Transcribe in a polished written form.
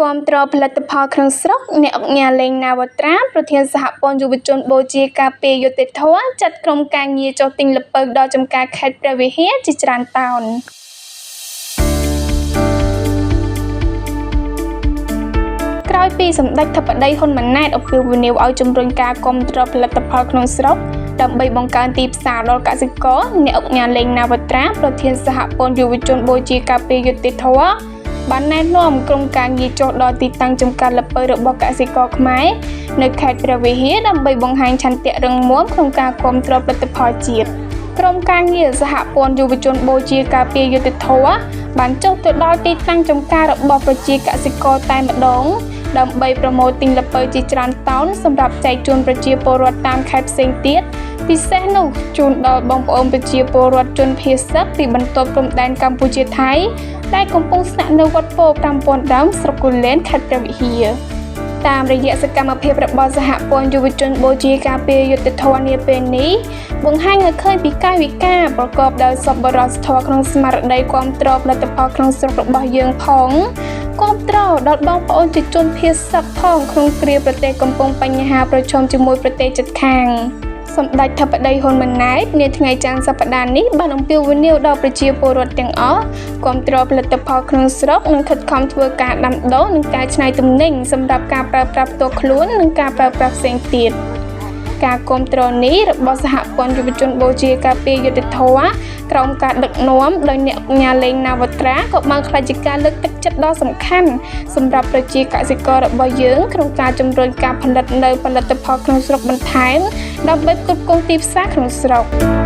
គាំទ្រផលិតផលក្នុងស្រុកអ្នកអង្គការលេងណាវត្រាប្រធានសហព័ន្ធយុវជនបូជាការពារយុត្តិធម៌ចាត់ក្រុមការងារចុះទិញល្ពៅដល់ចំការខេត្តព្រះវិហារជាច្រើនតោនក្រោយពីសម្ដេចធិបតីហ៊ុនម៉ាណែតអំពាវនាវឲ្យជំរុញការគាំទ្រផលិតផលក្នុងស្រុកដើម្បីបង្កើនទីផ្សារដល់កសិករអ្នកអង្គការលេងណាវត្រាប្រធានសហព័ន្ធយុវជនបូជាការពារយុត្តិធម៌បានណែនាំក្រុមការងារចុះដល់ទីតាំងចំការល្ពៅរបស់កសិករខ្មែរនៅខេត្តព្រះវិហារដើម្បីបង្ហាញឆន្ទៈរឹងមាំក្នុងការគាំទ្រផលិតផលជាតិក្រុមការងារសហព័ន្ធយុវជនបូជាការពារយុត្តិធម៌បានចុះទៅដល់ទីតាំងចំការរបស់ប្រជាកសិករតែម្ដងដើម្បីប្រមូលទិញល្ពៅជាច្រើនតោនសម្រាប់ចែកជូនប្រជាពលរដ្ឋតាមខេត្តផ្សេងទៀតពិសេសនោះជូនដល់បងប្អូនប្រជាពលរដ្ឋជនភៀសសឹកពីបន្ទាត់ព្រំដែនកម្ពុជាថៃដែលកំពុងស្នាក់នៅវត្តពោធិ៍5000ដើមស្រុកគូលែនខេត្តព្រះវិហារតាមរយៈសកម្មភាពរបស់សហព័ន្ធយុវជនបូជាការពារយុត្តិធម៌នាពេលនេះបង្ហាញឲ្យឃើញពីកាយវិការប្រកបដោយសប្បុរសធម៌ក្នុងស្មារតីគាំទ្រផលិតផលក្នុងស្រុករបស់យើងផងគាំទ្រដល់បងប្អូនជាជនភៀសសឹកផងក្នុងគ្រាប្រទេសកំពុងបញ្ហាប្រឈមជាមួយប្រទេសជិតខាងសម្ដេចធិបតីហ៊ុនម៉ាណែតនាថ្ងៃច័ន្ទសប្តាហ៍នេះបានអំពាវនាវដល់ប្រជាពលរដ្ឋទាំងអស់គាំទ្រផលិតផលក្នុងស្រុកនិងខិតខំធ្វើការដាំដុះនិងកែច្នៃទំនិញសម្រាប់ការប្រើប្រាស់ផ្ទាល់ខ្លួននិងការប្រើប្រាស់ផ្សេងទៀតការគាំទ្រនេះរបស់សហព័ន្ធយុវជនបូជាការពារយុត្តិធម៌ក្រោមការដឹកនាំដោយអ្នកអង្គការលេងណាវត្រាក៏បានក្លាយជាការលើកទឹកចិត្តដ៏សំខាន់សម្រាប់ប្រជាកសិកររបស់យើងក្នុងការជំរុញការផលិតនៅផលិតផលក្នុងស្រុកបន្ថែមដើម្បីផ្គត់ផ្គង់ទីផ្សារក្នុងស្រុក